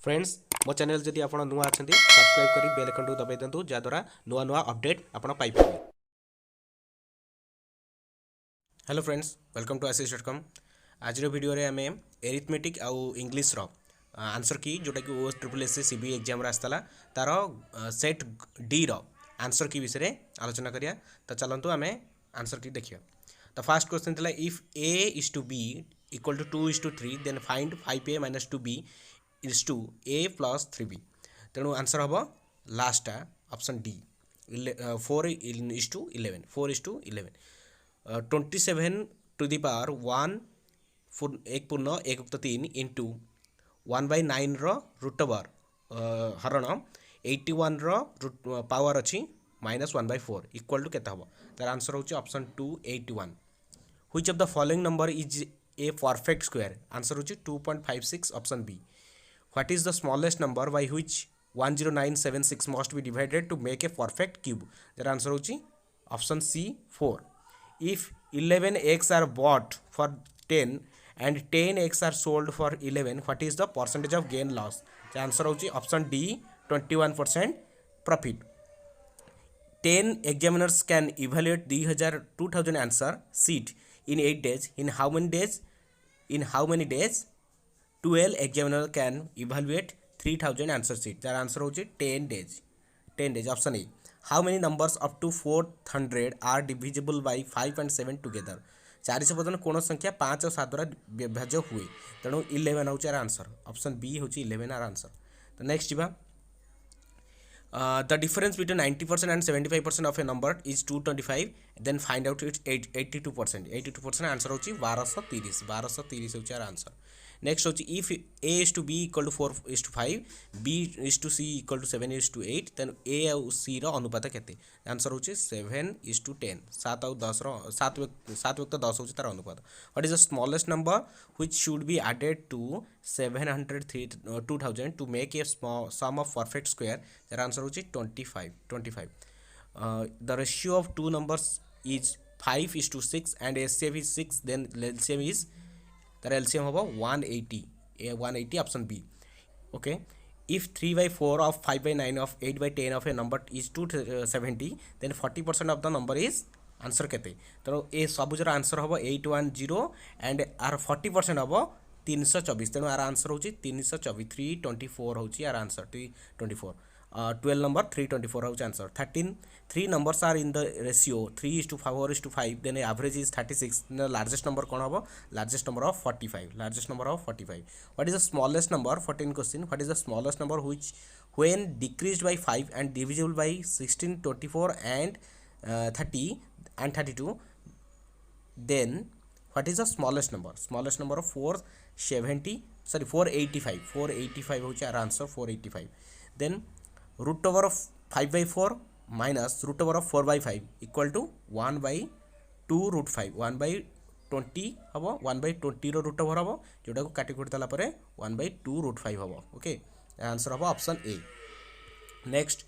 Friends मो channel जदि आप नुआ अच्छा सब्सक्राइब करी बेल आइकन दबाई दिंतु जहाँद्वारा नुआ नुआ अपडेट आप पाइबे। Hello friends welcome to ASIS.com। आज वीडियो रे आम एरिथमेटिक आउ इंग्लिश आंसर की जोटा कि OSSSC CBI एग्जाम आसाला तार सेट डी रो आंसर की विषय में आलोचना करिया। तो चलतु आम आंसर की देखिए। तो फास्ट क्वेश्चन था if A is to B equal to 2:3 then find 5A minus 2B is to A plus 3B। तेणु आंसर हम लास्टा option D 4:11 4:11 27 to the power 1 एक पूर्ण एक उक्त 3 इंटू 1/9 रूट ओवर हरण 81 पावर अच्छी -1/4 इक्वल टू केते हम। तार आंसर होची option 2 81। Which of the following number is a perfect square answer होची 2.56 option B. What is the smallest number by which 10976 must be divided to make a perfect cube तार answer होची option C 4। if 11 eggs are bought for 10 and 10 eggs are sold for 11 what is the percentage of gain loss the answer होची option D 21% profit। 10 examiners can evaluate 2000 answer sheet in 8 days in how many days 12 examiner can evaluate 3000 answer sheet jar answer होची 10 days option A। how many numbers up to 400 are divisible by 5 and 7 together 457 कोण संख्या 5 और 7 द्वारा विभाज्य हुए तेणु 11 होची answer option B होची 11 our answer. तो नेक्स्ट जीवा the difference between 90% and 75% of a number is 225 then find out its 82% answer होची 1230 होची आंसर। नेक्स्ट होची if A is to B equal to 4:5 B is to C equal to 7:8 then A और C रो अनुपात केते answer होची 7:10 7 और 10 रो 7 व्यक्त 10 होची तार अनुपात। What is the smallest number which should be added to 2000 to make a small sum of perfect square their answer होची 25। The ratio of two numbers is 5:6 and HCF is 6 then LCM is तार LCM होबो 180 option B. Okay if 3/4 of 5/9 of 8/10 of a number is 270 then 40% of the number is answer केते तेणु ए सबुजर answer हम 810 and are 40% हम 324 तेणु our answer होची 324 324 होची our answer 324 12 number 324 होची answer. 13 3 numbers are in the ratio 3:4:5 then average is 36 the largest number कौन हम largest number of 45। what is the smallest number 14 question what is the smallest number which when decreased by 5 and divisible by 16 24 and 30 and 32 then what is the smallest number of 485 होची our answer 485। then root over of 5/4 minus root over of 4/5 equal to 1/2 root 5 1/20 हम 1/20 रो root over हम जोटा को काटी कुटी देला 1/2 root 5 हम। Okay answer हम option A. Next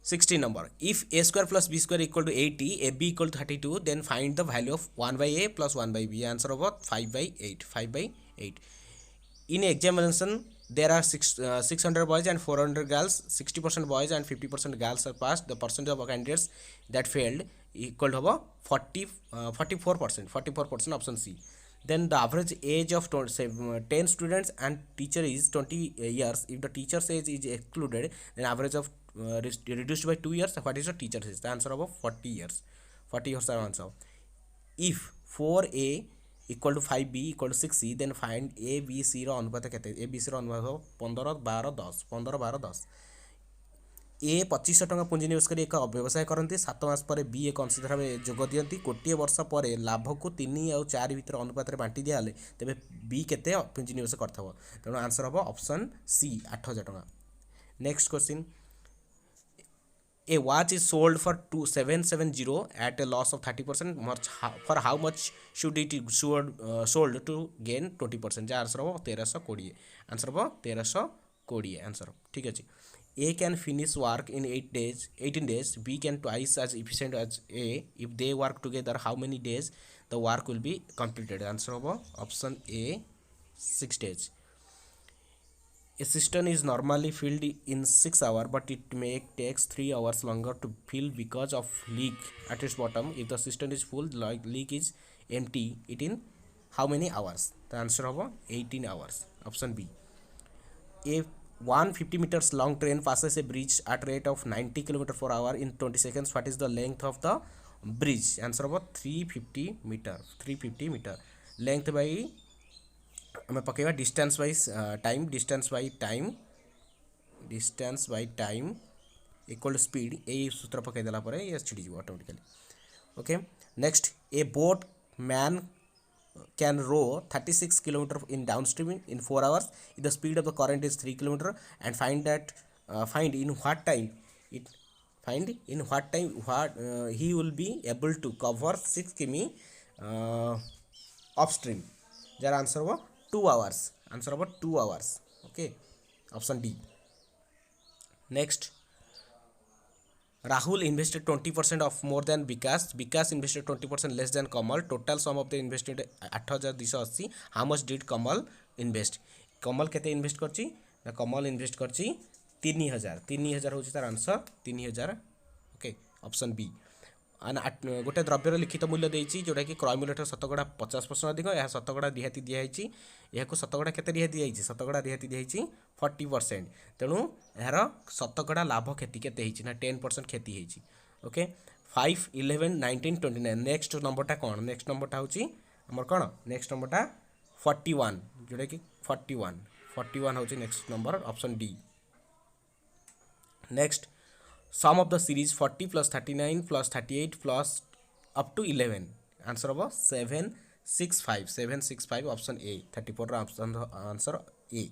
16 number if a square plus b square equal to 80 ab equal to 32 then find the value of 1/a plus 1/b answer of 5/8 in examination there are 600 boys and 400 girls 60% boys and 50% girls are passed the percentage of candidates that failed equal to 44% option C। then the average age of 10 students and teacher is 20 years if the teacher's age is excluded then average of reduced by 2 years what is the teacher's age the answer of 40 years are answer। if 4a equal to 5b equal to 6c then find a b c रो अनुपात केते a b c रो अनुपात 15 12 10 15 12 10 ए 2500 टଙ୍କା पुंजी निवेश कर एक व्यवसाय करती 7 मास पर बी एक अंशीदार भाव जोग दियंती गोटे वर्ष पर लाभ को 3 और 4 भितर अनुपात में बांटी दिया तेज बी केते पुंजी निवेश करथबो तेणु आंसर हम ऑप्शन सी 8000 टଙ୍କା। Next question a watch is sold for 2770 at a loss of 30% for how much should it sold to gain 20% answer हम 1320 आंसर हम 1320 आंसर ठीक अच्छे। A can finish work in 18 days B can twice as efficient as A if they work together how many days the work will be completed answer हम option A 6 days। A cistern is normally filled in 6 hours, but it may takes 3 hours longer to fill because of leak at its bottom. If the cistern is full, like leak is empty, it in how many hours? The answer of 18 hours. Option B. A 150 meters long train passes a bridge at rate of 90 km per hour in 20 seconds. What is the length of the bridge? Answer of 350 meter. 350 meter. Length by ଆମେ ପକେଇବା distance by time, distance by time equal to speed. यही सूत्र पकईदेला ये छिड़ीज automatically. Okay next a boatman can row 36 km in downstream in 4 hours if the speed of the current is 3 km and find in what time he will be able to cover 6 km upstream. jar answer was 2 hours. Answer about 2 hours. Okay, option D. Next, Rahul invested 20% of more than Vikas invested 20% less than Kamal. Total sum of the invested 8280. How much did Kamal invest? Kamal केते invest करची ना Kamal invest करची 3000 होची तार answer 3000. Okay option B. गोटे द्रव्यर लिखित मूल्य देती जोटा कि क्रय मूल्य 50% अधिक यह शतकड़ा रिहाती दिखाई यह शतकड़ा के रिहाती दिखाई शतकड़ा रिहाती दिखाई 40%. तेणु यार शतकड़ा लाभ क्षति के 10% क्षति होती. ओके 5 11 19 29. नेक्स्ट नंबरटा कौन? नेक्स्ट नंबरटा हूँ आमर कौन? नेक्स्ट नंबरटा 41 जोटा कि 41 हूँ next number option D. Next sum of the series 40 plus 39 plus 38 plus up to 11. Answer of 765 option A. 34 option answer A.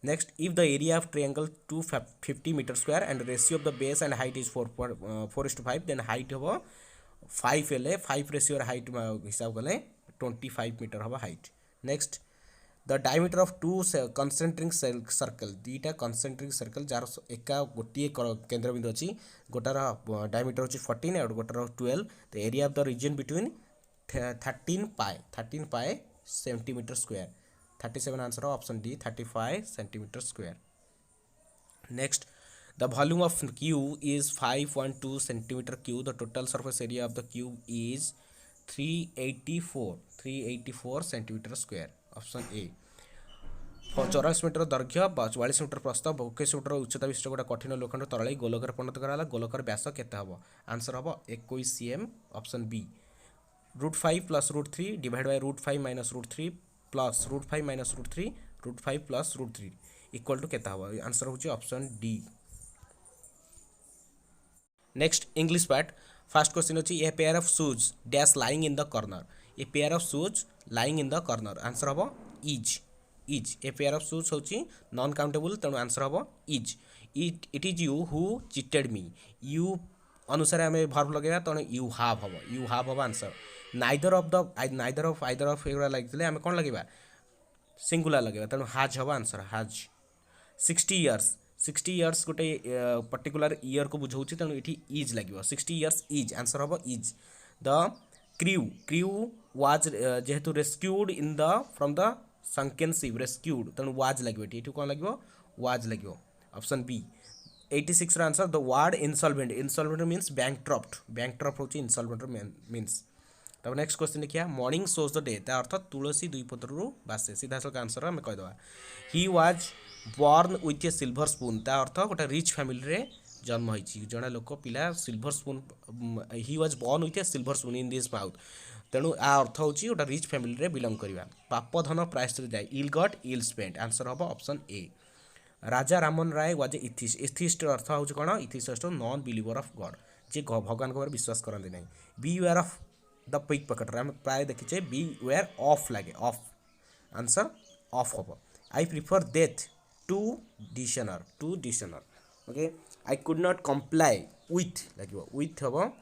Next, if the area of triangle 250 meter square and ratio of the base and height is 4:5, then height of 5 ले 5 ratio height हिसाब कले 25 meter हवा height. Next, the diameter of two concentric circle दीटा concentric circle jar एका गोटे केंद्र बिंदु अच्छी गोटार diameter होची 14 और गोटार 12. the area of the region between 13 pi centimeter square. 37 answer option D 35 centimeter square. Next, the volume of cube is 5.2 centimeter cube. The total surface area of the cube is 384 centimeter square. Option A. 84 metre दैर्घ्य 44 metre प्रस्थ 21 metre उच्चता विशिष्ट गोटे कठिन लोखंड तरल गोलकर परिणत कराला. गोलकर व्यास केते हम? आंसर हम 21 cm. Option B. √5 plus √3 divide by √5 minus √3 plus √5 minus √3 √5 plus √3 equal to केते हम? आंसर होची option D. Next English part. First question होची a pair of shoes dash lying in the corner. A pair of shoes lying in the corner. Answer हम is. A pair of shoes होची non countable तेणु answer हम is. It is you who cheated me. You अनुसार आम verb लगे तेणु you have हम answer. Neither of either of एगुड़ा लगे आम कौन लगे सिंगुलर लगे तेणु हाज हम आंसर हाज. 60 years गोटे पर्टिकुलर ईयर को बुझाऊँ तेणु ये इज लगे 60 years इज. आंसर हम इज. द क्रू वाज जेहेतु rescued in the from the sunken ship rescued तेणु वाज लगे ये कौन लगे वाज लगे. Option B. 86 answer the word insolvent means bankrupt होची इनसॉल्वेंट मीन्स. तब नेक्स्ट क्वेश्चन देखिए मॉर्निंग शोज द डे ता अर्थ तुलसी दुई पत्रु बासे. सीधा सक आंसर आम कहीदे. He was born with a silver spoon ता अर्थ गोटे रिच फैमिली रे जन्म होती जड़े लोक पिला silver spoon. He was born with a silver spoon in this mouth तेणु आ अर्थ होची गोटे रिच फैमिली रे बिलोंग करवा. पाप धन प्रायश्चित जाए ill got ill spent. Answer हम option A. Raja Raman Rai was atheist. Atheist अर्थ हो कौन? Atheist non believer of god जे भगवान को विश्वास करते नहीं. Be wary of the pick pocketer आम प्राय देखीचे बी वेयर ऑफ लगे ऑफ. आंसर ऑफ हम. I prefer death to dishonour. Okay I could not comply with लगे विथ हम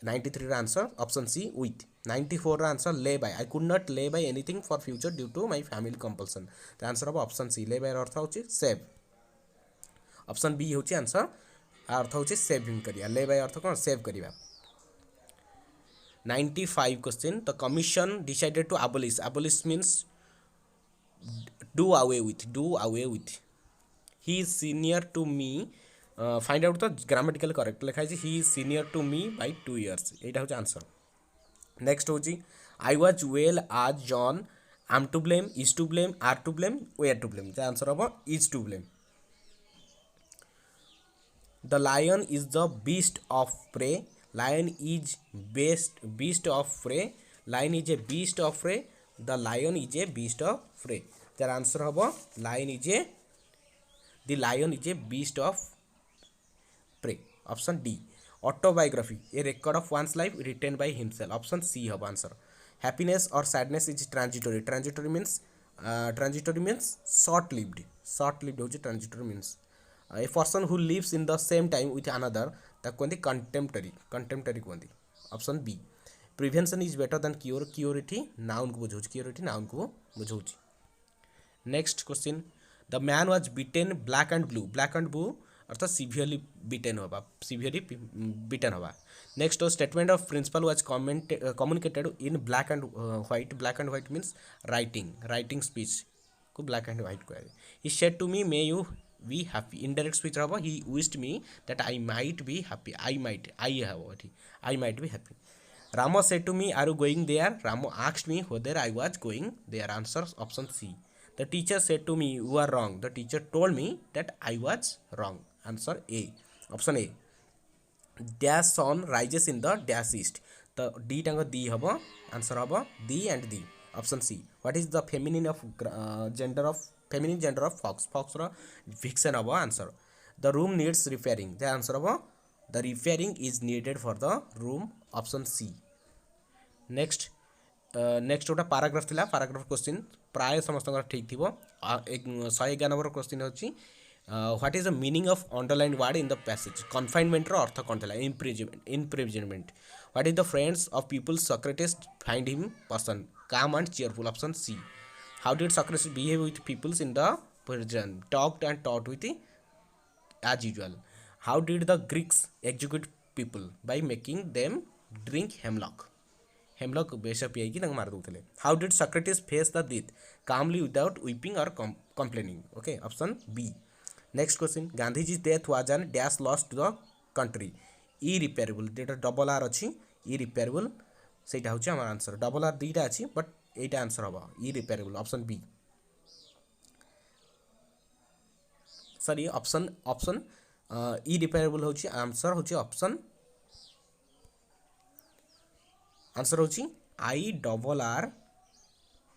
93 answer option C with. 94 answer ले by. I could not lay by anything for future due to my family compulsion. तो answer हम option C. Lay by अर्थ होची save. Option B होची answer. अर्थ होची सेविंग करिया. ले बाय अर्थ कौन? सेव करिया. 95 question the commission decided to abolish means do away with he is senior to me find out the grammatical correct लिखा है he is senior to me by 2 years एटा हो answer next हो I was well as John am to blame is to blame are to blame were to blame J answer हम is to blame the lion is the beast of prey lion is beast of prey lion is a beast of prey the lion is a beast of prey jar answer हम lion is a the lion is a beast of prey option D autobiography a record of one's life written by himself option C have answer happiness or sadness is transitory means short lived hoche transitory means a person who lives in the same time with another ताको कहते contemporary कहते option B prevention is better than cure क्योरिटी noun को बुझाउछ क्योरिटी noun को बुझाउछ next question the man was beaten black and blue अर्थात severely beaten हवा next statement of principal was communicated in black and white means writing speech को black and white कह he said to me may you be happy indirect speech हम he wished me that I might be happy I might be happy Ramo said to me are you going there Ramo asked me whether I was going there answer option C the teacher said to me you are wrong the teacher told me that I was wrong answer A option A dash sun rises in the dash east the D टांग D हबो answer हबो D and D option C what is the feminine gender of fox रो vixen हबो answer the room needs repairing the answer हबो the repairing is needed for the room option C next गोटे paragraph थिला paragraph question प्राय समस्त ठीक थी 111 number question होची what is the meaning of underline word in the passage confinement रो अर्थ कोन थिला imprisonment what is the friends of people Socrates find him person calm and cheerful option C how did Socrates behave with peoples in the prison talked and taught with as usual how did the Greeks execute people by making them drink hemlock बेस पियाई मार दूसरे how did Socrates face the death calmly without weeping और complaining okay option B next question Gandhiji death was an dash loss to the country irreparable जेटा double R अच्छी irreparable से हूँ आम आंसर डबल आर दुईटा अच्छी बट यहीटा answer हम irreparable option B sorry option irreparable हूँ आंसर हूँ ऑप्शन आंसर होची I double R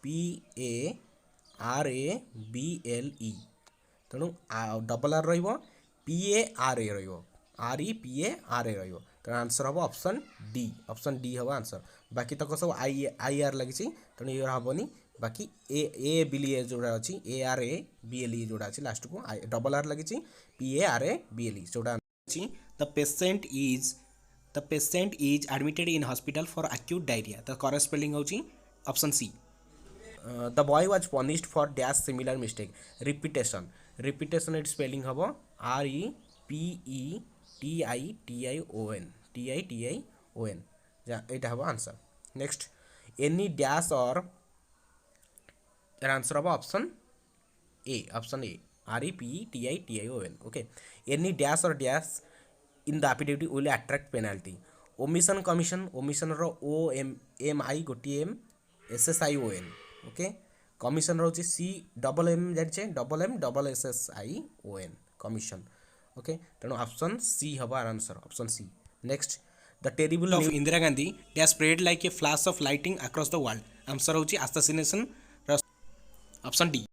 P A R A B L E तेणु double R P A R A R E P A R A तेणु answer हम option D हम answer बाकी तक सब आई आर लगी तेणु ये हेनी बाकी ए बिल जोड़ा अच्छी A R A B L E जोड़ा अच्छी लास्ट को डबल आर लगी P A R A B L E जोड़ा The patient is admitted in hospital for acute diarrhea. The correct spelling होची option C. The boy was punished for dash similar mistake. Repetition it spelling हबो R E P E T I T I O N जा एटा हबो answer next any dash or answer हबो option A R E P E T I T I O N okay any dash or dash in the affidavit will attract penalty omission commission रो O M I गोटी M S S I O N okay commission रो C double M जानिछे double M double S S I O N commission okay तेणु option C हबा answer option C next the terrible of Indira Gandhi dash spread like a flash of lighting across the world answer होची assassination option D